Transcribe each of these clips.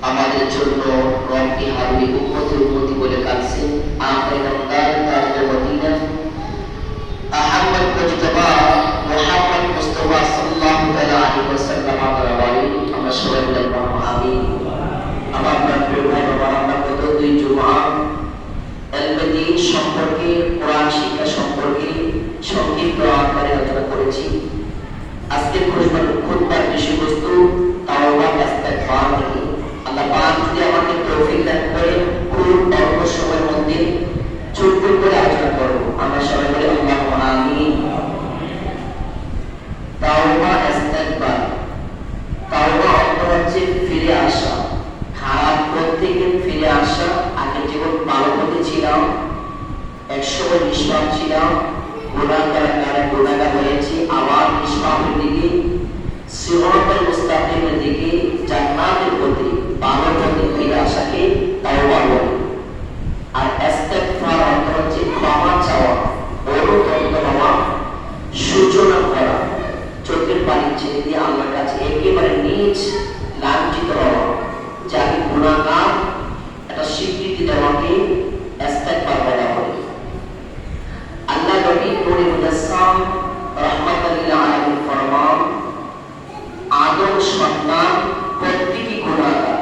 আমাদের জন্য রবকে হারুনি উম্মতি বলে কাঁদছে। আখের রমজান তাজে মদিনা আহমদ মুজতবা মুহাম্মদ মুস্তাফা সাল্লাল্লাহু তাআলা আলাইহি ওয়াসাল্লাম আমরা বলি আমরা সবাই মিলে আমিন। আমার প্রিয় ভাই বাবা, আমরা গত দুই জুমা এলবেদিন সম্পর্কে, কোরআন শিক্ষা সম্পর্কে সংক্ষিপ্ত আকারে আলোচনা করেছি। আজকের খুতবার বিষয়বস্তু তাওবা ইস্তেগফার নিয়ে। আল্লাহ পাক যদি আমাকে তৌফিক দান করে খুব অল্প সময়ের মধ্যে ছোট্ট করে আলোচনা করব, আমরা সবাই বলি আল্লাহুম্মা আমিন। তাওবা ইস্তেগফার, তাওবা অর্থ হচ্ছে ফিরে আসা, খারাপ পথ থেকে ফিরে আসা। আগে জীবন ভালো পথে ছিলাম, একসময় নিষ্পাপ ছিলাম, গুনাহগার হয়েছি, আবার নিষ্পাপের দিকে, সিরাতাল মুস্তাকিমের দিকে, জান্নাতের পথে, ভালো পথে ফিরে আসাকে তাওবা বলে। আর ইস্তেগফার অর্থ হচ্ছে ক্ষমা চাওয়া, অনুতপ্ত হওয়া, সূচনা করা, চোখের পানি ছেড়ে দিয়ে আল্লাহর কাছে একেবারে নিজ লাঞ্ছিত হওয়া, যে আমি গুনাহগার, এটা স্বীকৃতি দেওয়াকে ইস্তেগফার বলা হয়। আল্লাহ নবী নূরে মুজাসসাম রাহমাতুল লিল আলামিন ফরমান, আদম সন্তান প্রত্যেকই গুনাহগার,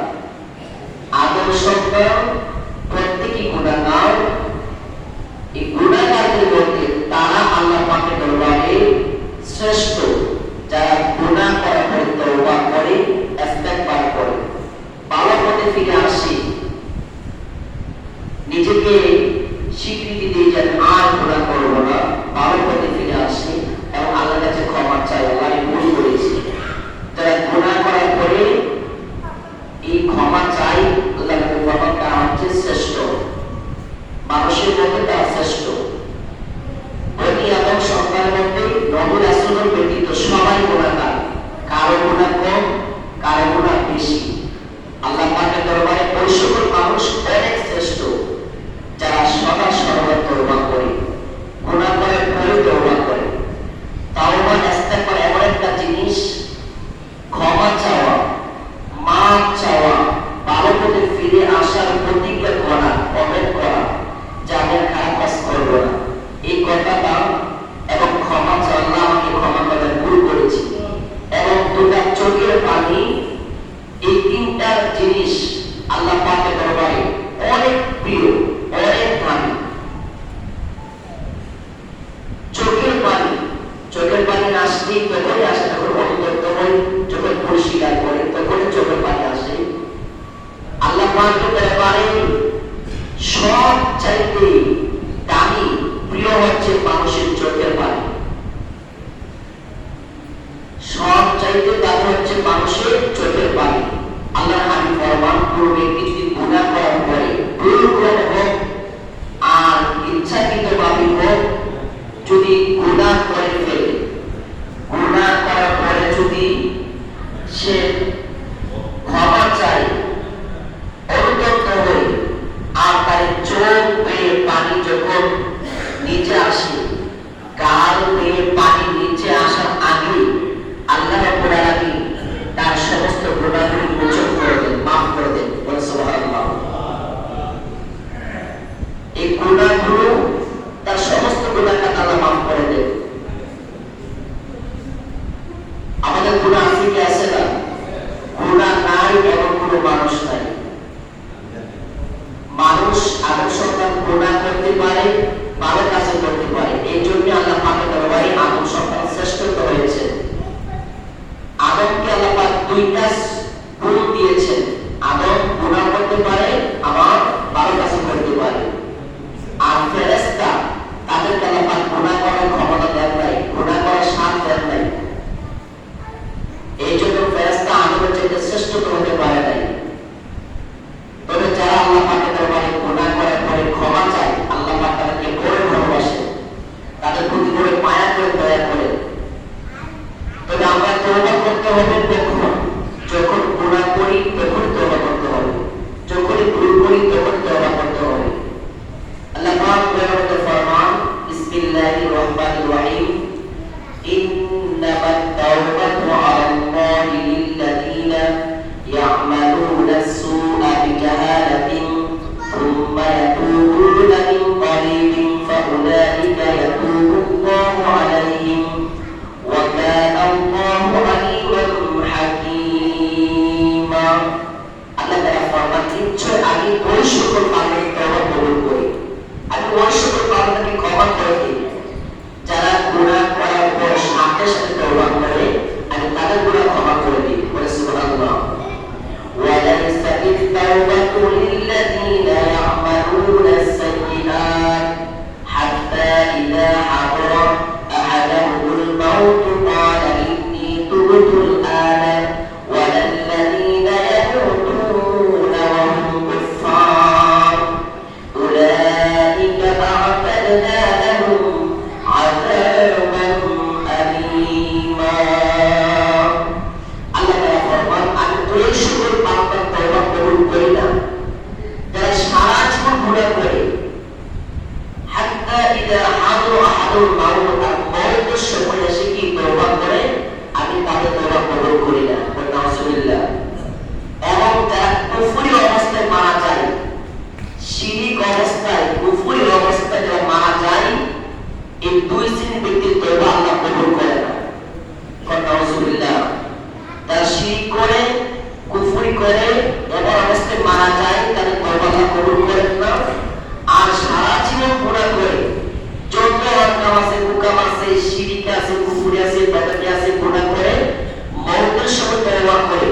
আদম সন্তান প্রত্যেকই গুনাহগার। এই গুনাহগারদের মধ্যে তারা আল্লাহ পাকের দরবারে শ্রেষ্ঠ, যারা গুনাহ করার পরে তওবা করে, ইস্তেগফার করে, ভালো পথে ফিরে আসে, নিজেকে স্বীকৃতি দিয়ে যে আর গুনাহ করব না, ভালো পথে ফিরে আসে এবং আল্লাহর কাছে ক্ষমা চায়, আল্লাহ আমি ভুল করেছি। যারা গুনাহ করার পরে এই ক্ষমা চাই, আল্লাহর ফরমান তা হচ্ছে শ্রেষ্ঠ, মানুষের মধ্যে তা শ্রেষ্ঠ। বনি আদম সন্তানের মধ্যে নবী রাসূলের ব্যতীত সবাই গুনাহগার, কারো গুনাহ কম, কারো গুনাহ বেশি। আল্লাহ পাকের দরবারে ওই সকল মানুষ অনেক শ্রেষ্ঠ যারা সদা সর্বদা তওবা করে, গুনাহ করার পরে তওবা করে। তাওবা ইস্তেগফার এমন একটা জিনিস, ক্ষমা চাওয়া, মাফ চাওয়া, ভালো পথে ফিরে আসার প্রতিজ্ঞা করা, কমেন্ট করা, যে আমি খারাপ কাজ করব না, এই কথাটা, এবং ক্ষমা চাওয়া, আল্লাহ আমাকে ক্ষমা করে, ভুল করেছি, এবং দুটা চোখের পানি, এই তিনটা জিনিস আল্লাহ পাকের দরবারে অনেক প্রিয়, অনেক দামি। চোখের পানি আসলে তখনই আসে, যখন অনুতপ্ত হই, যখন পরিষ্কার করে, তখনই চোখের পানি আসে। আল্লাহ পাকের দরবারে সব চাইতে দামি, প্রিয় হচ্ছে মানুষের চোখের পানি। সব চাইতে দামি হচ্ছে মানুষের চোখের পানি। আল্লাহ হাবিব ফরমান, কোন ব্যক্তি যদি গুনাহ করার পরে, ভুল করে হোক আর ইচ্ছাকৃতভাবে হোক, যদি গুনাহ করে ফেলে, গুনাহ করার পরে যদি সে ক্ষমা চায়, অনুতপ্ত হয়ে, আর তার চোখ বেয়ে পানি যখন নিচে আসে, গাল বেয়ে পানি নিচে আসার আগে আল্লাহ রাব্বুল আলামিন তার সমস্ত গুনাহগুলো মোচন করে দেন, মাফ করে দেন। বলেন সুবহানাল্লাহ। এই গুনাহগুলো, তার সমস্ত গুনাহকে আল্লাহ মাফ করে দেন। আমাদের গুনাহ আছে কি আছে না? গুনাহ নাই এমন কোনো মানুষ নাই। মানুষ, আদম সন্তান গুনাহ করতে পারে, ভালো কাজ করতে পারে, এই জন্য আল্লাহ পাকের দরবারে আদম সন্তান শ্রেষ্ঠত্ব হয়েছে। আদমকে আল্লাহ পাক দুইটা গুণ দিয়েছেন, আদম গুনাহ করতে পারে, আবার ভালো কাজ করতে পারে। আর ফেরেশতা, তাদেরকে আল্লাহ পাক গুনাহ করার ক্ষমতা দেন নাই, গুনাহ করার সাথ দেন নাই। এই জন্য ফেরেশতা আদমের চাইতে শ্রেষ্ঠত্ব হতে পারে নাই। তবে যারা আল্লাহ পাকের দরবারে গুনাহ করার পরে ক্ষমা চায়, আল্লাহ পাক তাদেরকে বড় ভালোবাসেন, তাদের প্রতি বড় মায়া করে, দয়া করে। তবে আমরা তওবা করতে হবে কখন? যখন السوء بجهالة ثم يتوبون من قريب فأولئك يتوب الله عليهم وكان الله عليما حكيما আল্লাহ তাআলা ফরমান নিশ্চয় আমি ওই সকল বান্দার তওবা কবুল করি আমি ওই সকল বান্দাকে ক্ষমা করে দিই যারা গুনাহ করার পর সাথে সাথে তওবা করে আমি তাদের গুনাহ ক্ষমা করে দিই বলে সুবহানাল্লাহ وليس التوبة للذين يعملون السيئات حتى إذا حضر أحدهم الموت قال إني تبت الآن ولا الذين يموتون وهم كفار أولئك أعتدنا لهم عذابا أليما الله يفرمان أن تشكر بعض التوبة بالقيلة যারা সারা জীবন গুনাহ করে হাত্তা ইদা হাদর আহাদুল মাউত আর মওতের সময় এসে কি তওবা করে আমি তাদের তওবা কবুল করি না নাউজুবিল্লাহ এবং যারা কুফরি অবস্থায় মারা যায় শিরিক অবস্থায় কুফরি অবস্থায় যারা মারা যায় এই দুই শ্রেণীর ব্যক্তির তওবা আল্লাহ কবুল করে না নাউজুবিল্লাহ তারা শিরিক করে কুফরি করে এমন অবস্থায় মারা যায় তাদের তওবা আল্লাহ কবুল করেন না আর সারা জীবন গুনাহ করে যত অন্যায় আছে কুকাম আছে শিরিক আছে কুফরি আছে বেদাতি আছে গুনাহ করে মওতের সময় তওবা করে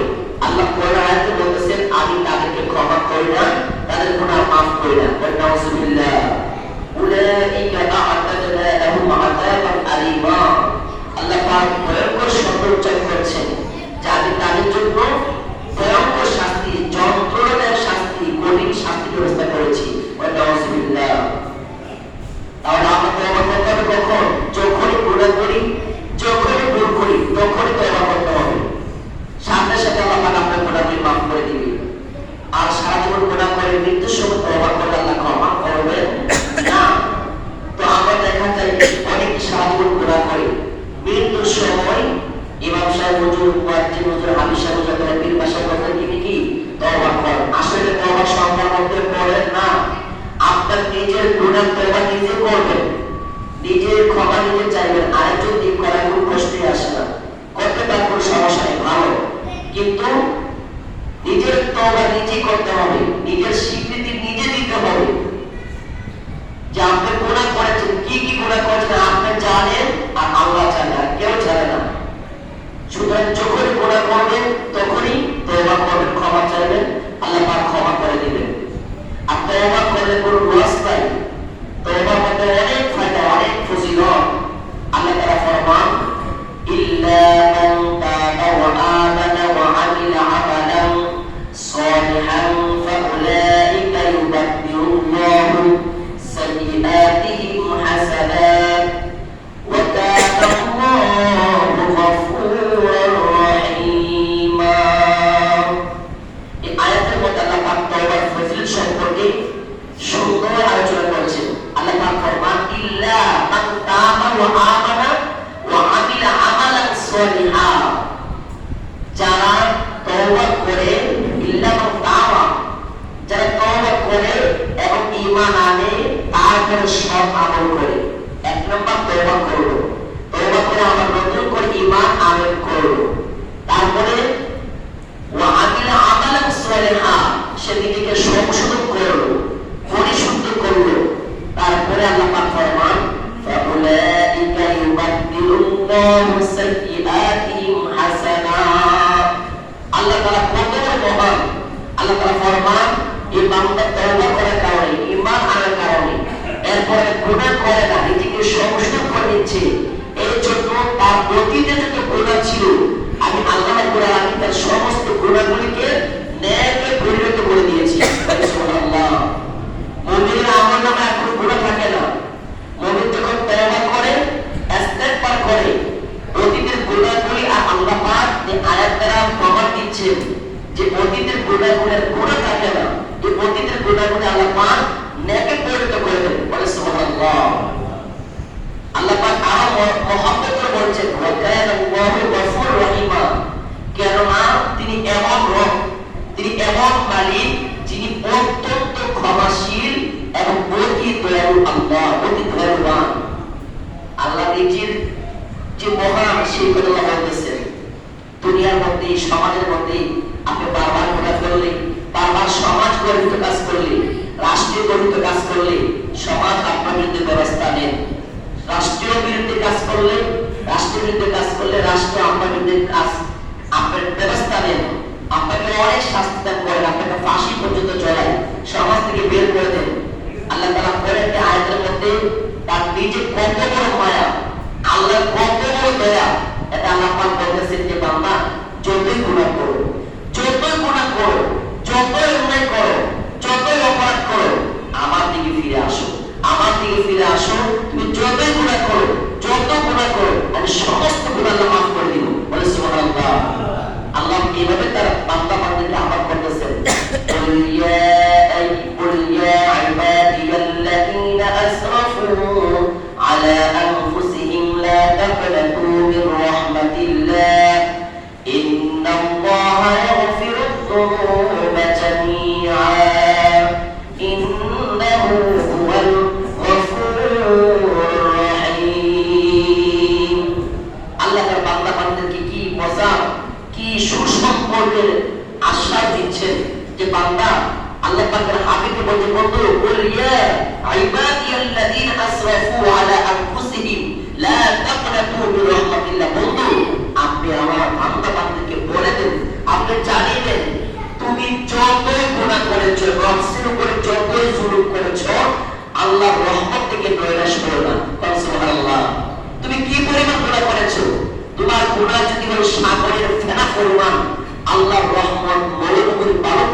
আল্লাহ কোরআন আয়াতে বলতেছেন আমি তাদেরকে ক্ষমা করি না তাদের গুনাহ maaf করি না নাউজুবিল্লাহ উলাইকা আ'তাদনা লাহুম আযাবান আলীমা আল্লাহ পাক ভয়ঙ্কর শব্দ উচ্চারণ করেছেন যে আমি তাদের জন্য ভয়ঙ্কর শাস্তি যন্ত্রণাদায়ক শাস্তি কঠিন শাস্তি ব্যবস্থা করেছি নাউজুবিল্লাহ তাহলে আমরা তওবা করতে হবে কখন যখনই গুনাহ করি যখনই ভুল করি তখনই তওবা করতে হবে সাথে সাথে আল্লাহ পাক আপনার গুনাহগুলি maaf করে দিবেন আর সারা জীবন গুনাহ করে মৃত্যুর সময় তওবা করলে আল্লাহ ক্ষমা করবেন না তো আমরা দেখা যায় অনেকে সারা জীবন গুনাহ করে মৃত্যুর সময় ইমাম সাহেব হুজুর মুয়াজ্জিন হুজুর হাফেজ সাহেব হুজুর পীর বাসার কথা কি তওবা করেন আসলে তওবা সংখ্যার মধ্যে পড়েন না আপনার নিজের গুনাহ তওবা নিজে করবেন নিজের ক্ষমা নিজে চাইবেন আরেকজন দিক করার কোনো প্রশ্নই আসে না করতে তার কোনো সমস্যা নেই ভালো কিন্তু নিজের তওবা নিজে করতে হবে নিজের স্বীকৃতি নিজে দিতে হবে যে আপনি গুনাহ করেছেন কি কি গুনাহ করেছেন আপনি জানেন আর আল্লাহ জানে আর কেউ জানে না সুতরাং যখনই গুনাহ করবেন তখনই তওবা করবেন ক্ষমা চাইবেন আল্লাহ পাক ক্ষমা করে দিবেন আর তওবা করলে কোনো লস নাই তওবার মধ্যে অনেক ফায়দা অনেক ফজিলত আল্লাহ তাআলা ফরমান ইল্লা মান তাবা ওয়া আমানা ওয়া আমিলা আমালান সালিহান ফাউলাইকা ইউবাদদিলুল্লাহু সাইয়্যাতিহিম হাসানাত ওয়া কানা আল্লাহু গফুরার রহিমা এই আয়াতের মধ্যে আল্লাহ পাক তওবার ফজিলত সম্পর্কে সুন্দর আলোচনা করেছেন আল্লাহ পাক ফরমান ইল্লা মান তাবা ওয়া আমানা ওয়া আমিলা আমালান সালিহা যারা তওবা করে ইল্লা মান তাবা যারা তওবা করে এবং ঈমান আনে তারপরে সৎ আমল করে এক নম্বর তওবা করলো তওবা করে আবার নতুন করে ঈমান আনয়ন করলো তারপরে ওয়া আমিলা আমালান সালিহা সে নিজেকে সংশোধন করলো পরিশুদ্ধ করলো তারপরে আল্লাহ পাক ফরমান ফাউলাইকা ইউবাদদিলুল্লাহু সাইয়্যাতিহিম হাসানাত আল্লাহ তাআলা কত মহান আল্লাহ তাআলা ফরমান এই বান্দা তওবা করার কারণে ঈমান আনার কারণে এরপরে গুনাহ করে না নিজেকে সংশোধন করে নিচ্ছে এই জন্য তার অতীতে যত গুনাহ ছিল আমি আল্লাহ রাব্বুল আলামিন তার সমস্ত গুনাহগুলিকে নেকে পরিণত করে দিয়েছি সুবহানাল্লাহ মুমিনের আমলনামা এখন গুনাহ থাকে না মুমিন যখন তওবা করে ইস্তেগফার করে অতীতের গুনাহগুলি আর আল্লাহ পাক এই আয়াত দ্বারা প্রমাণ দিচ্ছেন যে অতীতের গুনাহগুলোর গুনাহ থাকে না এই অতীতের গুনাহগুলো আল্লাহ পাক নেকে পরিণত করে দেন বলে সুবহানাল্লাহ আল্লাহ পাক আরো মহব্বত করে বলছেন ওয়া কানা আল্লাহু গফুর রহিমা কেননা তিনি এমন রব তিনি তিনি এমন মালিক যিনি অত্যন্ত ক্ষমাশীল এবং অতি দয়ালু। আল্লাহ অতি দয়ালুবান। আল্লাহ নিজের যে মহান সেই কথা বলতেছেন। দুনিয়ার মধ্যে সমাজের মধ্যে আপনি বারবার গুনাহ করলে, বারবার সমাজ গঠিত কাজ করলে, রাষ্ট্রীয় গঠিত কাজ করলে সমাজ আপনার বিরুদ্ধে ব্যবস্থা নেন। রাষ্ট্রীয় বিরুদ্ধে কাজ করলে, রাষ্ট্রের বিরুদ্ধে কাজ করলে রাষ্ট্র আপনার বিরুদ্ধে কাজ আপনার ব্যবস্থা নেন। আপনাকে অনেক শাস্তি দান করেন, আপনাকে ফাঁসি পর্যন্ত চড়ায়, সমাজ থেকে বের করে দেন। আল্লাহ তাআলা বলেন যে আয়াতের মধ্যে তার নিজে কত বড় মায়া, আল্লাহ কত বড় দয়া। এটা আল্লাহ পাক বলতেছেন যে বান্দা যতই গুনাহ করো, যতই গুনাহ করো, যতই অন্যায় করো, যতই অপরাধ করো, আমার দিকে ফিরে আসো, আমার দিকে ফিরে আসো। তুমি যতই গুনাহ করো, যত গুনাহ করো, আমি সমস্ত গুনাহ আল্লাহ মাফ করে দিব। বলে সুবহানাল্লাহ। আল্লাহ এইভাবে তার বান্দা বান্দাকে আহ্বান করতেছেন, قل يا عبادي الذين أسرفوا على أنفسهم لا تقنطوا من رحمة الله إن الله يغفر الذنوب جميعا إنه هو الغفور الرحيم। আল্লাহ তার বান্দা বান্দাদেরকে কি মজা, কি সুসম্পর্কের আশ্বাস দিচ্ছেন যে বান্দা আল্লাহ পাকের হাবিবকে বলতে বন্ধু কুল ইয়া ইবাদিয়াল্লাযীনা আসরাফু আলা আনফুসিহিম লা তাকনাতু মির রাহমাতিল্লাহ। বন্ধু আপনি আমার বান্দা বান্দাকে বলে দেন, আপনি জানিয়ে দেন তুমি যতই গুনাহ করেছো, নফসের উপরে যতই জুলুম করেছো, আল্লাহর রহমত থেকে নৈরাশ করো না। সুবহানাল্লাহ। তুমি কি পরিমাণ গুনাহ করেছো, তোমার গুনাহ যদি হয় সাগরের ফেনা পরিমাণ, আল্লাহর রহমত মরুভূমির বালু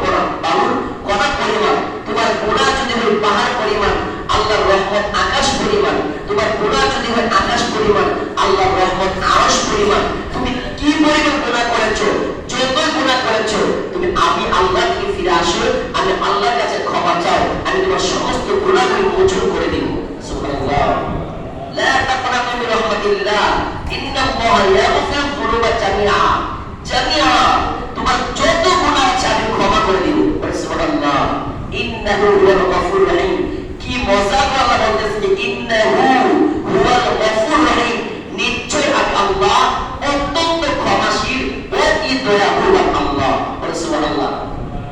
কণা পরিমাণ। তোমার গুনাহ যদি হয় পাহাড় পরিমাণ, আল্লাহর রহমত আকাশ পরিমাণ। তোমার গুনাহ যদি হয় আকাশ পরিমাণ, আল্লাহর রহমত আরশ পরিমাণ। তুমি কি পরিমাণ গুনাহ করেছো, যতই গুনাহ করেছো, তুমি আমি আল্লাহর দিকে ফিরে আসো, আমি আল্লাহর কাছে ক্ষমা চাও, আমি তোমার সমস্ত গুনাহগুলো মোচন করে দিব। সুবহানাল্লাহ। লা তাকনাতু মির রাহমাতিল্লাহ ইন্নাল্লাহা ইয়াগফিরু যুনুবা জামিআ। জামিআ তোমার যত গুনাহ আছে আমি ক্ষমা করে দিব। সুবহানাল্লাহ। ইন্নাহু হুয়াল গফুরুর রহিম। কি মজা করে আল্লাহ বলতেছেন ইন্নাহু হুয়াল গফুরুর রহিম, নিশ্চয় আমি আল্লাহ অত্যন্ত ক্ষমাশীল, অতি দয়ালু আল্লাহ। সুবহানাল্লাহ।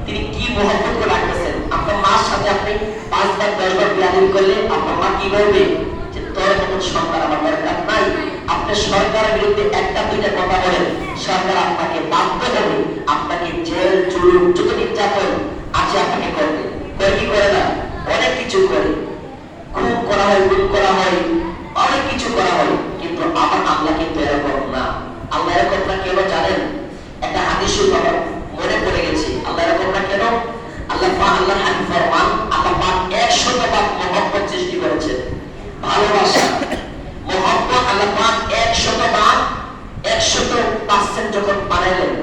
তিনি কি মহব্বত করে রাখতেছেন। আপনার মার সাথে আপনি 5 বার 10 বার বিয়াদবি করলে আপনার মা কি বলবে যে তোর মতন সন্তান আমার দরকার নাই। আপনি সরকারের বিরুদ্ধে একটা দুইটা কথা বলেন, সরকার আপনাকে বাধ্য হবে, আপনাকে জেল জুলুম যত নির্যাতন আছে আপনাকে করবে। কি করে না, অনেক কিছু করে, খুন করা হয়, গুম করা হয়, অনেক কিছু করা হয়। কিন্তু আমার আল্লাহ কিন্তু এরকম না। আল্লাহ এরকম না কেন জানেন? একটা হাদিস আমার মনে পড়ে গেছে। আল্লাহ এরকম না কেন? আল্লাহ হাদিস ফরমান, আল্লাহ পাক 100 বার মহব্বত সৃষ্টি করেছেন, ভালোবাসা মহব্বত। আল্লাহ পাক 100 বার 100% যখন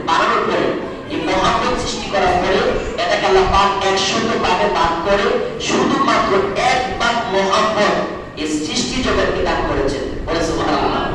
বানানোর পরে এই মহব্বত সৃষ্টি করার পরে এটাকে আল্লাহ পাক 100 ভাগে ভাগ করে শুধুমাত্র একবার মহব্বত এই সৃষ্টি জগৎকে দান করেছেন।